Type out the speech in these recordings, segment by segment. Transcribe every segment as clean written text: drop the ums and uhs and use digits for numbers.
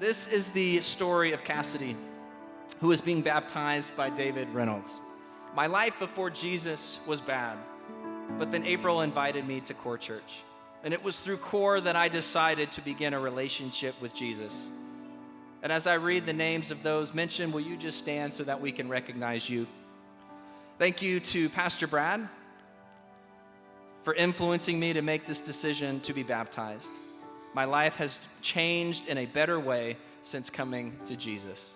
This is the story of Cassidy, who is being baptized by David Reynolds. My life before Jesus was bad, but then April invited me to Core Church. And it was through Core that I decided to begin a relationship with Jesus. And as I read the names of those mentioned, will you just stand so that we can recognize you? Thank you to Pastor Brad for influencing me to make this decision to be baptized. My life has changed in a better way since coming to Jesus.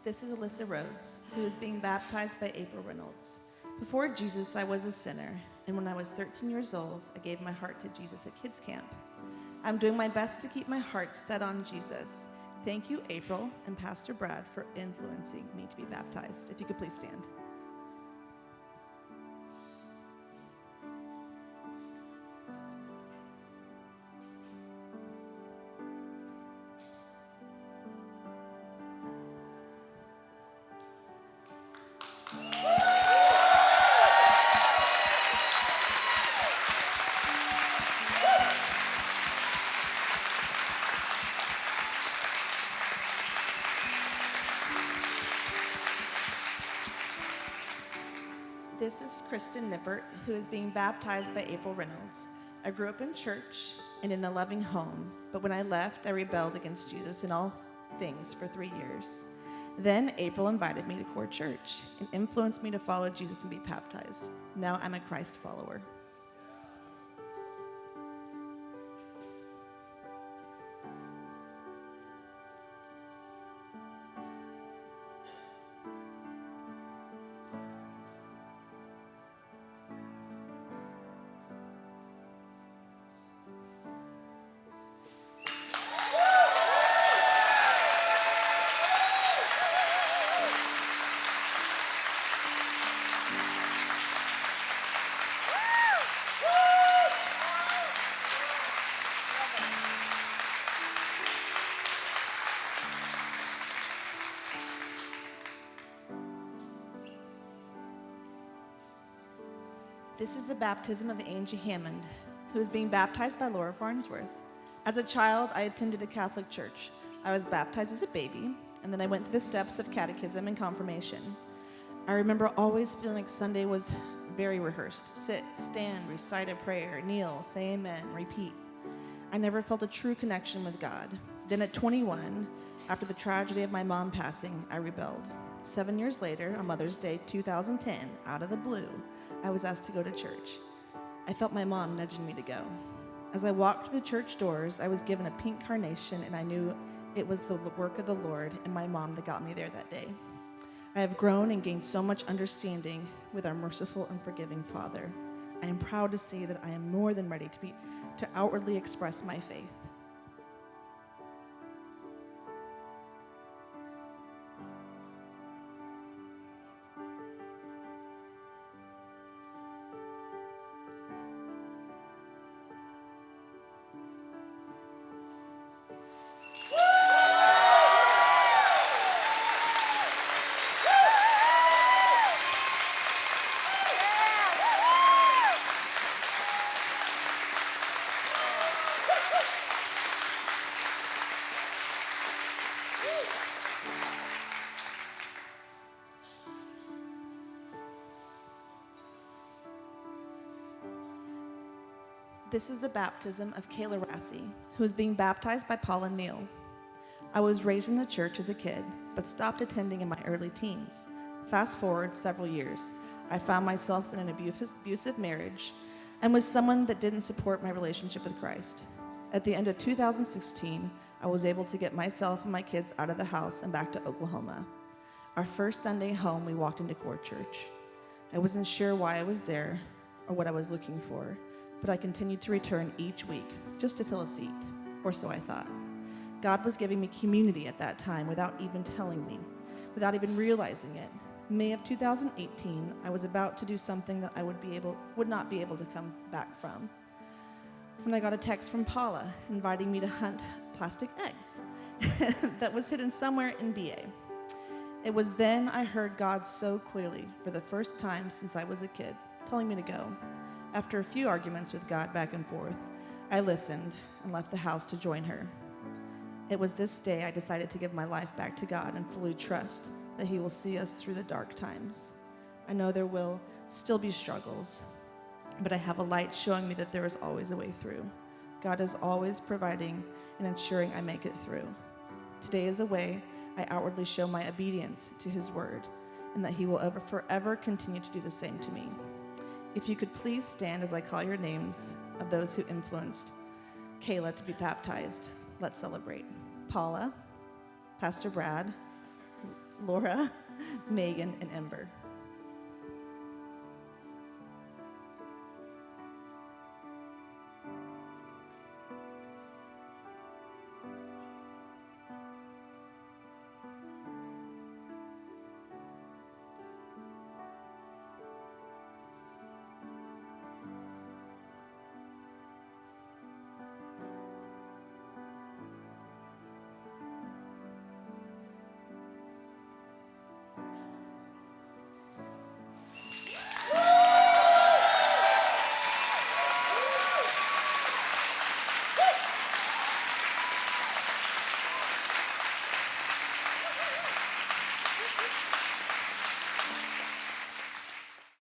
This is Alyssa Rhodes, who is being baptized by April Reynolds. Before Jesus, I was a sinner, and when I was 13 years old, I gave my heart to Jesus at kids camp. I'm doing my best to keep my heart set on Jesus. Thank you, April and Pastor Brad, for influencing me to be baptized. If you could please stand. This is Kristen Nippert, who is being baptized by April Reynolds. I grew up in church and in a loving home, but when I left, I rebelled against Jesus in all things for 3 years. Then April invited me to Core Church and influenced me to follow Jesus and be baptized. Now I'm a Christ follower. This is the baptism of Angie Hammond, who is being baptized by Laura Farnsworth. As a child, I attended a Catholic church. I was baptized as a baby, and then I went through the steps of catechism and confirmation. I remember always feeling like Sunday was very rehearsed. Sit, stand, recite a prayer, kneel, say amen, repeat. I never felt a true connection with God. Then at 21, after the tragedy of my mom passing, I rebelled. 7 years later, on Mother's Day 2010, out of the blue, I was asked to go to church. I felt my mom nudging me to go. As I walked through the church doors, I was given a pink carnation, and I knew it was the work of the Lord and my mom that got me there that day. I have grown and gained so much understanding with our merciful and forgiving Father. I am proud to say that I am more than ready to outwardly express my faith. This is the baptism of Kayla Rassi, who is being baptized by Paul and Neil. I was raised in the church as a kid, but stopped attending in my early teens. Fast forward several years, I found myself in an abusive marriage and with someone that didn't support my relationship with Christ. At the end of 2016, I was able to get myself and my kids out of the house and back to Oklahoma. Our first Sunday home, we walked into Core Church. I wasn't sure why I was there or what I was looking for, but I continued to return each week just to fill a seat, or so I thought. God was giving me community at that time without even telling me, without even realizing it. May of 2018, I was about to do something that I would not be able to come back from, when I got a text from Paula inviting me to hunt plastic eggs that was hidden somewhere in BA. It was then I heard God so clearly for the first time since I was a kid, telling me to go. After a few arguments with God back and forth, I listened and left the house to join her. It was this day I decided to give my life back to God and fully trust that He will see us through the dark times. I know there will still be struggles, but I have a light showing me that there is always a way through. God is always providing and ensuring I make it through. Today is a way I outwardly show my obedience to His word, and that He will forever continue to do the same to me. If you could please stand as I call your names of those who influenced Kayla to be baptized. Let's celebrate. Paula, Pastor Brad, Laura, Megan, and Ember.